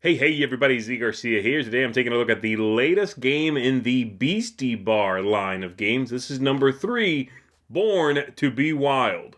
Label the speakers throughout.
Speaker 1: Hey, everybody, Z Garcia here. Today I'm taking a look at the latest game in the Beasty Bar line of games. This is number 3, Born to be Wild.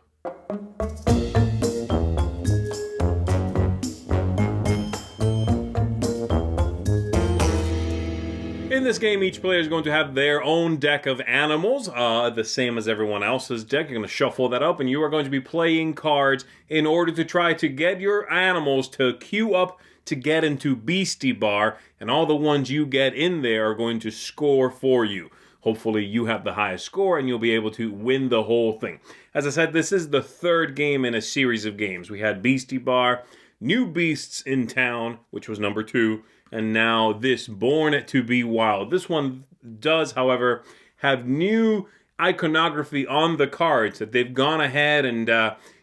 Speaker 1: In this game, each player is going to have their own deck of animals, the same as everyone else's deck. You're going to shuffle that up, and you are going to be playing cards in order to try to get your animals to queue up to get into Beasty Bar, and all the ones you get in there are going to score for you. Hopefully you have the highest score and you'll be able to win the whole thing. As I said, this is the third game in a series of games. We had Beasty Bar, New Beasts in Town, which was number 2, and now this Born to be Wild. This one does, however, have new iconography on the cards that they've gone ahead and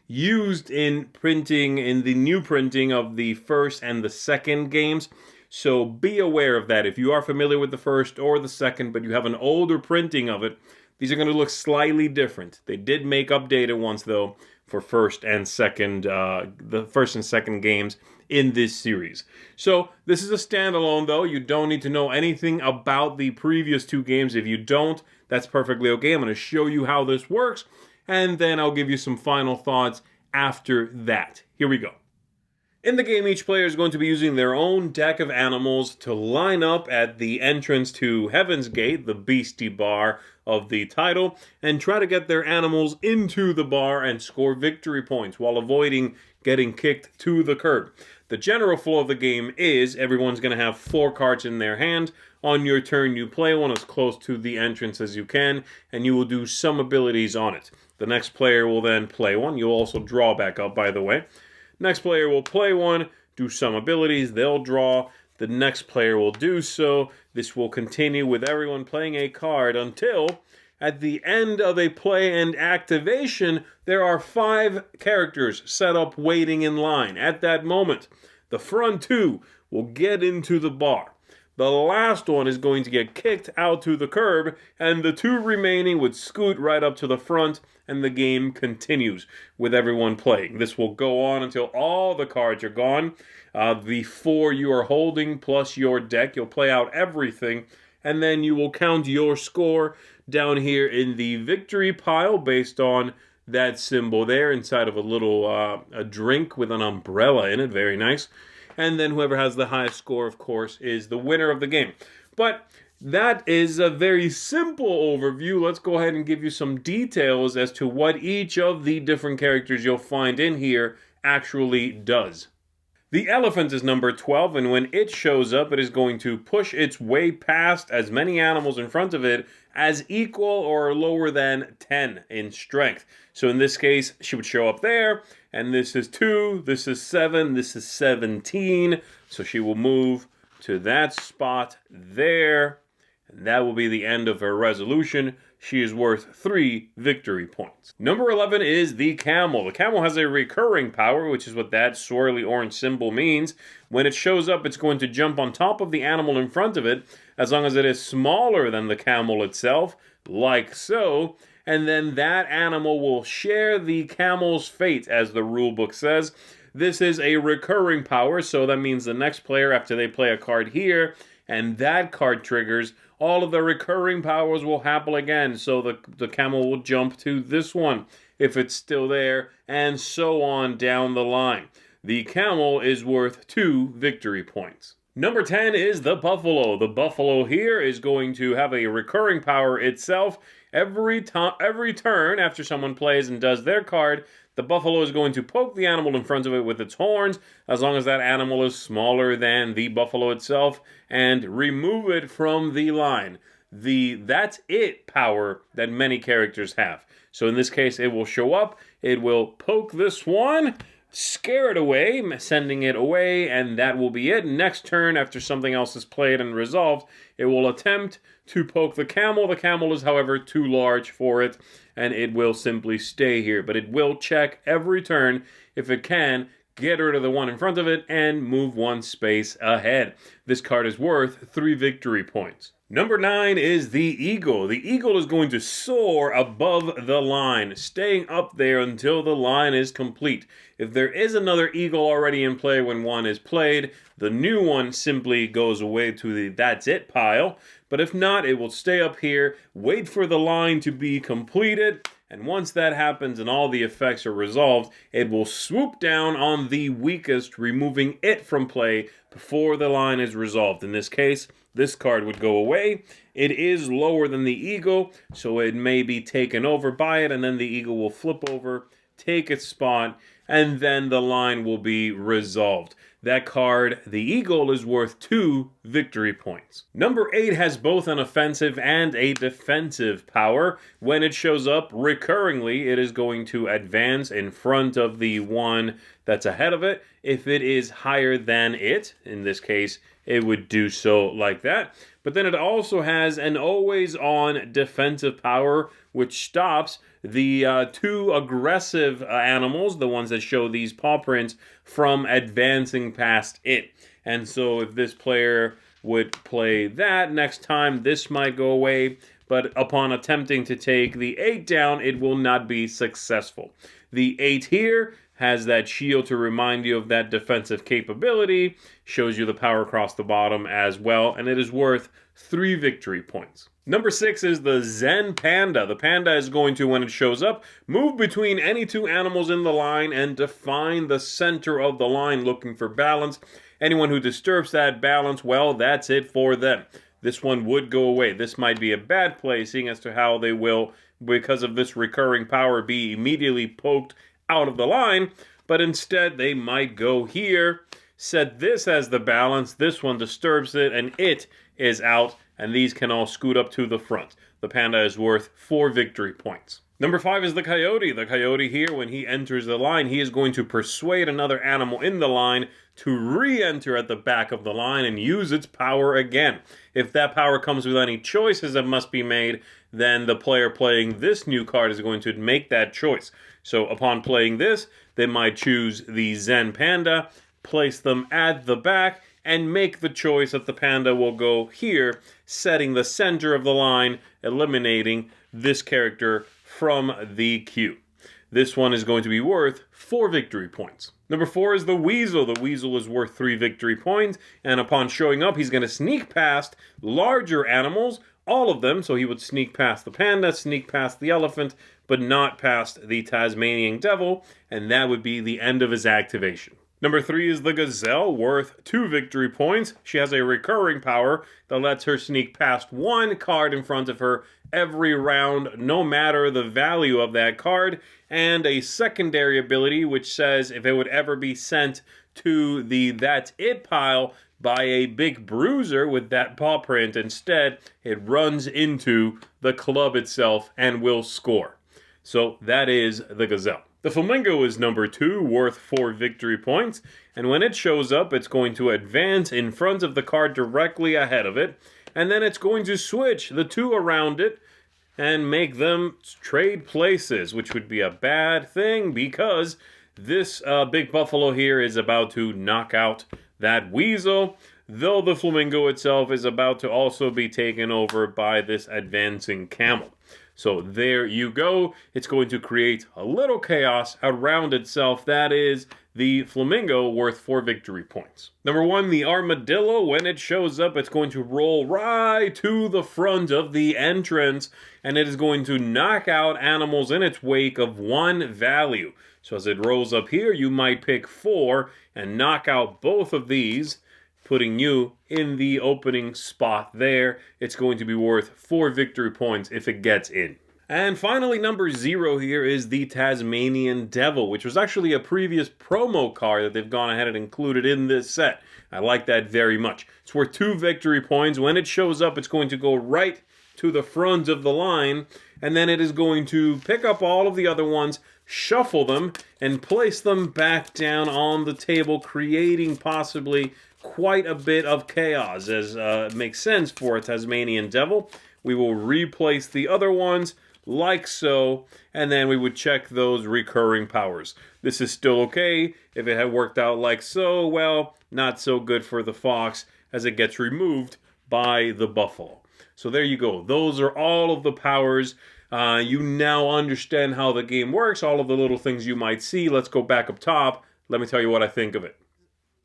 Speaker 1: used in the new printing of the first and the second games. So be aware of that. If you are familiar with the first or the second, but you have an older printing of it, these are going to look slightly different. They did make updated ones, though, for the first and second games in this series. So this is a standalone, though. You don't need to know anything about the previous 2 games. If you don't, that's perfectly okay. I'm going to show you how this works, and then I'll give you some final thoughts after that. Here we go. In the game, each player is going to be using their own deck of animals to line up at the entrance to Heaven's Gate, the Beasty Bar of the title, and try to get their animals into the bar and score victory points while avoiding getting kicked to the curb. The general flow of the game is everyone's going to have 4 cards in their hand. On your turn, you play one as close to the entrance as you can, and you will do some abilities on it. The next player will then play one. You'll also draw back up, by the way. Next player will play one, do some abilities, they'll draw. The next player will do so. This will continue with everyone playing a card until, at the end of a play and activation, there are 5 characters set up waiting in line. At that moment, the front 2 will get into the bar. The last one is going to get kicked out to the curb, and the 2 remaining would scoot right up to the front, and the game continues with everyone playing. This will go on until all the cards are gone. The 4 you are holding plus your deck, you'll play out everything, and then you will count your score down here in the victory pile based on that symbol there inside of a little a drink with an umbrella in it. Very nice. And then whoever has the highest score, of course, is the winner of the game. But that is a very simple overview. Let's go ahead and give you some details as to what each of the different characters you'll find in here actually does. The elephant is number 12, and when it shows up, it is going to push its way past as many animals in front of it as equal or lower than 10 in strength. So in this case, she would show up there, and this is 2, this is 7, this is 17. So she will move to that spot there, and that will be the end of her resolution. She is worth 3 victory points. Number 11 is the camel. The camel has a recurring power, which is what that swirly orange symbol means. When it shows up, it's going to jump on top of the animal in front of it, as long as it is smaller than the camel itself, like so. And then that animal will share the camel's fate, as the rulebook says. This is a recurring power, so that means the next player, after they play a card here, and that card triggers, all of the recurring powers will happen again. So the camel will jump to this one if it's still there, and so on down the line. The camel is worth 2 victory points. Number 10 is the buffalo. The buffalo here is going to have a recurring power itself. Every turn after someone plays and does their card, the buffalo is going to poke the animal in front of it with its horns, as long as that animal is smaller than the buffalo itself, and remove it from the line. The "that's it" power that many characters have. So in this case, it will show up, it will poke this one, scare it away, sending it away, and that will be it. Next turn, after something else is played and resolved, it will attempt to poke the camel. The camel is, however, too large for it, and it will simply stay here. But it will check every turn if it can get rid of the one in front of it, and move one space ahead. This card is worth 3 victory points. Number 9 is the Eagle. The Eagle is going to soar above the line, staying up there until the line is complete. If there is another Eagle already in play when one is played, the new one simply goes away to the that's it pile. But if not, it will stay up here, wait for the line to be completed, and once that happens and all the effects are resolved, it will swoop down on the weakest, removing it from play before the line is resolved. In this case, this card would go away. It is lower than the Eagle, so it may be taken over by it, and then the Eagle will flip over, take its spot, and then the line will be resolved. That card, the Eagle, is worth 2 victory points. Number 8 has both an offensive and a defensive power. When it shows up recurringly, it is going to advance in front of the one that's ahead of it. If it is higher than it, in this case, it would do so like that. But then it also has an always-on defensive power, which stops the 2 aggressive animals, the ones that show these paw prints, from advancing past it. And so if this player would play that, next time this might go away, but upon attempting to take the 8 down, it will not be successful. The 8 here has that shield to remind you of that defensive capability, shows you the power across the bottom as well, and it is worth 3 victory points. Number 6 is the Zen Panda. The panda is going to, when it shows up, move between any 2 animals in the line and define the center of the line, looking for balance. Anyone who disturbs that balance, well, that's it for them. This one would go away. This might be a bad play, seeing as to how they will, because of this recurring power, be immediately poked out of the line, but instead they might go here, set this as the balance, this one disturbs it, and it is out, and these can all scoot up to the front. The panda is worth 4 victory points. Number 5 is the Coyote. The Coyote here, when he enters the line, he is going to persuade another animal in the line to re-enter at the back of the line and use its power again. If that power comes with any choices that must be made, then the player playing this new card is going to make that choice. So upon playing this, they might choose the Zen Panda, place them at the back, and make the choice that the panda will go here, setting the center of the line, eliminating this character from the queue. This one is going to be worth 4 victory points. Number 4 is the Weasel. The Weasel is worth 3 victory points, and upon showing up, he's going to sneak past larger animals, all of them, so he would sneak past the panda, sneak past the elephant, but not past the Tasmanian Devil, and that would be the end of his activation. Number 3 is the Gazelle, worth 2 victory points. She has a recurring power that lets her sneak past 1 card in front of her every round, no matter the value of that card, and a secondary ability which says if it would ever be sent to the That's It pile by a big bruiser with that paw print, instead it runs into the club itself and will score. So that is the Gazelle. The Flamingo is number 2, worth 4 victory points, and when it shows up, it's going to advance in front of the card directly ahead of it, and then it's going to switch the 2 around it and make them trade places, which would be a bad thing because this big buffalo here is about to knock out that Weasel, though the Flamingo itself is about to also be taken over by this advancing camel. So there you go. It's going to create a little chaos around itself. That is the Flamingo, worth 4 victory points. Number 1, the Armadillo. When it shows up, it's going to roll right to the front of the entrance, and it is going to knock out animals in its wake of 1 value. So as it rolls up here, you might pick 4 and knock out both of these, putting you in the opening spot there. It's going to be worth 4 victory points if it gets in. And finally, number 0 here is the Tasmanian Devil, which was actually a previous promo card that they've gone ahead and included in this set. I like that very much. It's worth 2 victory points. When it shows up, it's going to go right to the front of the line, and then it is going to pick up all of the other ones, shuffle them, and place them back down on the table, creating possibly quite a bit of chaos, as makes sense for a Tasmanian Devil. We will replace the other ones, like so, and then we would check those recurring powers. This is still okay. If it had worked out like so, well, not so good for the fox as it gets removed by the buffalo. So there you go. Those are all of the powers. You now understand how the game works, all of the little things you might see. Let's go back up top. Let me tell you what I think of it.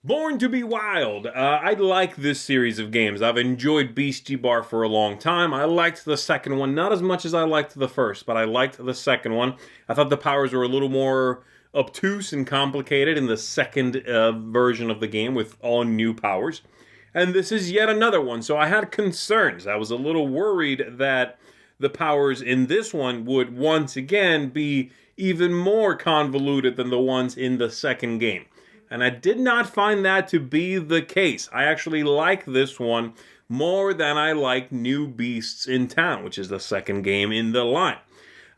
Speaker 1: Born to be Wild. I like this series of games. I've enjoyed Beasty Bar for a long time. I liked the second one, not as much as I liked the first, but I liked the second one. I thought the powers were a little more obtuse and complicated in the second version of the game with all new powers. And this is yet another one, so I had concerns. I was a little worried that the powers in this one would once again be even more convoluted than the ones in the second game. And I did not find that to be the case. I actually like this one more than I like New Beasts in Town, which is the second game in the line.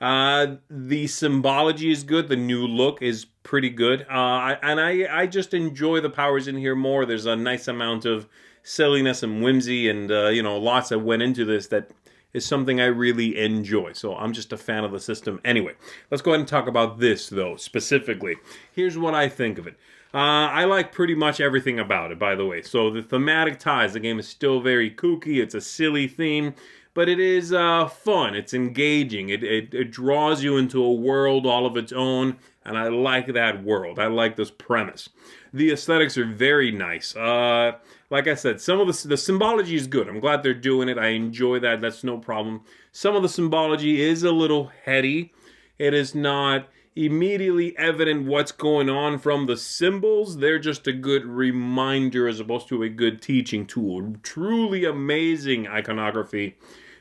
Speaker 1: The symbology is good. The new look is pretty good. I just enjoy the powers in here more. There's a nice amount of silliness and whimsy and, lots that went into this that is something I really enjoy. So I'm just a fan of the system. Anyway, let's go ahead and talk about this, though, specifically. Here's what I think of it. I like pretty much everything about it, by the way. So the thematic ties, the game is still very kooky. It's a silly theme, but it is fun. It's engaging. It draws you into a world all of its own, and I like that world. I like this premise. The aesthetics are very nice. Like I said, some of the symbology is good. I'm glad they're doing it. I enjoy that. That's no problem. Some of the symbology is a little heady. It is not immediately evident what's going on from the symbols. They're just a good reminder as opposed to a good teaching tool. Truly amazing iconography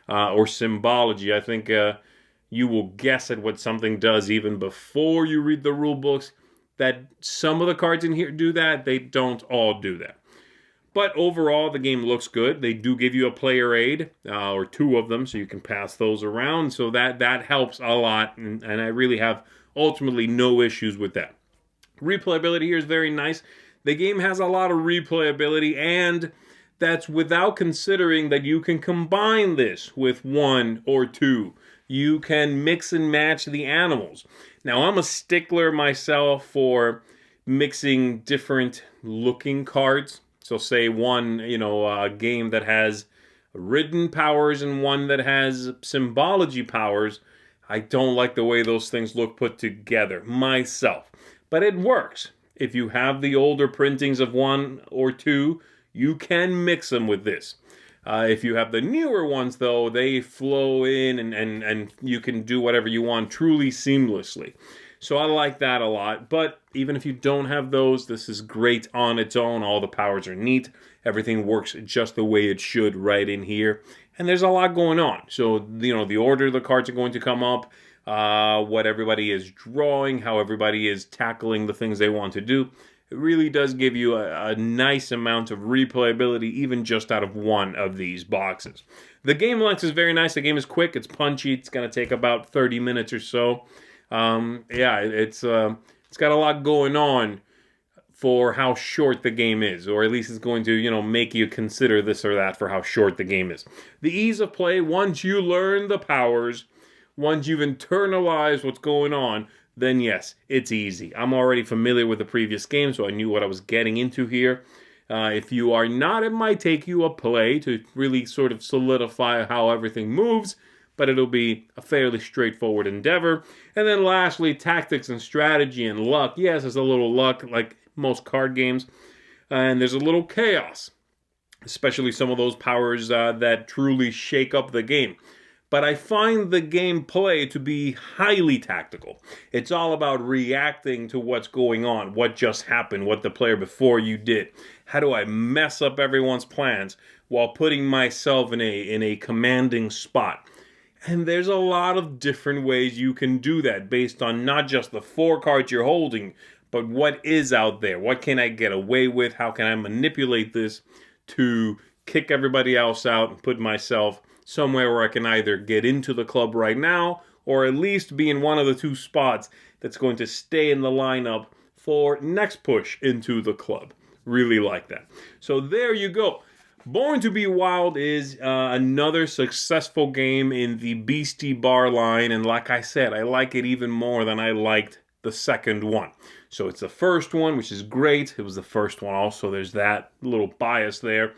Speaker 1: or symbology. I think you will guess at what something does even before you read the rule books. That some of the cards in here do that. They don't all do that. But overall, the game looks good. They do give you a player aid, or two of them, so you can pass those around. So that helps a lot, and I really have ultimately no issues with that. Replayability here is very nice. The game has a lot of replayability, and that's without considering that you can combine this with one or two. You can mix and match the animals. Now, I'm a stickler myself for mixing different looking cards. So say one, game that has written powers and one that has symbology powers. I don't like the way those things look put together myself. But it works. If you have the older printings of one or two, you can mix them with this. If you have the newer ones, though, they flow in and you can do whatever you want truly seamlessly. So I like that a lot. But even if you don't have those, this is great on its own. All the powers are neat. Everything works just the way it should right in here. And there's a lot going on. So, the order the cards are going to come up, what everybody is drawing, how everybody is tackling the things they want to do. It really does give you a nice amount of replayability, even just out of one of these boxes. The game length is very nice. The game is quick. It's punchy. It's going to take about 30 minutes or so. It's got a lot going on for how short the game is, or at least it's going to, make you consider this or that for how short the game is. The ease of play, once you learn the powers, once you've internalized what's going on, then yes, it's easy. I'm already familiar with the previous game, so I knew what I was getting into here. If you are not, it might take you a play to really sort of solidify how everything moves, but it'll be a fairly straightforward endeavor. And then lastly, tactics and strategy and luck. Yes, there's a little luck, like most card games. And there's a little chaos, especially some of those powers that truly shake up the game. But I find the gameplay to be highly tactical. It's all about reacting to what's going on, what just happened, what the player before you did. How do I mess up everyone's plans while putting myself in a commanding spot? And there's a lot of different ways you can do that based on not just the 4 cards you're holding, but what is out there. What can I get away with? How can I manipulate this to kick everybody else out and put myself somewhere where I can either get into the club right now or at least be in one of the 2 spots that's going to stay in the lineup for next push into the club. Really like that. So there you go. Born to be Wild is another successful game in the Beasty Bar line, and like I said, I like it even more than I liked the second one. So it's the first one, which is great. It was the first one also. There's that little bias there.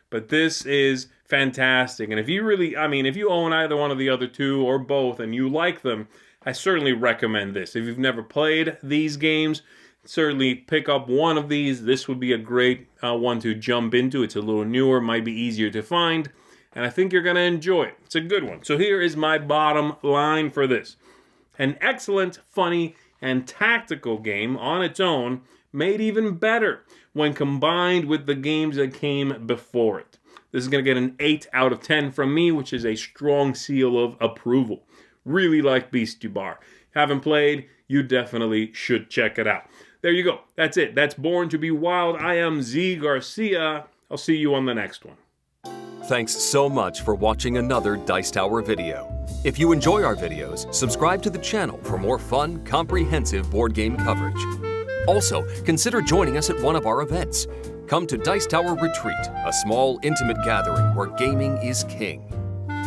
Speaker 1: But this is fantastic. And if you really, if you own either one of the other two or both and you like them, I certainly recommend this. If you've never played these games, certainly pick up one of these. This would be a great one to jump into. It's a little newer, might be easier to find, and I think you're going to enjoy it. It's a good one. So here is my bottom line for this. An excellent, funny, and tactical game on its own, made even better when combined with the games that came before it. This is going to get an 8 out of 10 from me, which is a strong seal of approval. Really like Beasty Bar. Haven't played, you definitely should check it out. There you go. That's it. That's Born to be Wild. I am Z Garcia. I'll see you on the next one.
Speaker 2: Thanks so much for watching another Dice Tower video. If you enjoy our videos, subscribe to the channel for more fun, comprehensive board game coverage. Also, consider joining us at one of our events. Come to Dice Tower Retreat, a small, intimate gathering where gaming is king.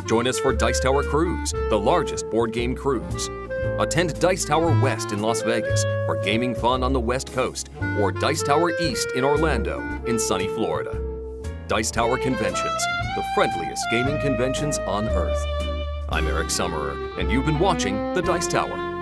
Speaker 2: Join us for Dice Tower Cruise, the largest board game cruise. Attend Dice Tower West in Las Vegas for gaming fun on the West Coast, or Dice Tower East in Orlando in sunny Florida. Dice Tower Conventions, the friendliest gaming conventions on Earth. I'm Eric Summerer, and you've been watching The Dice Tower.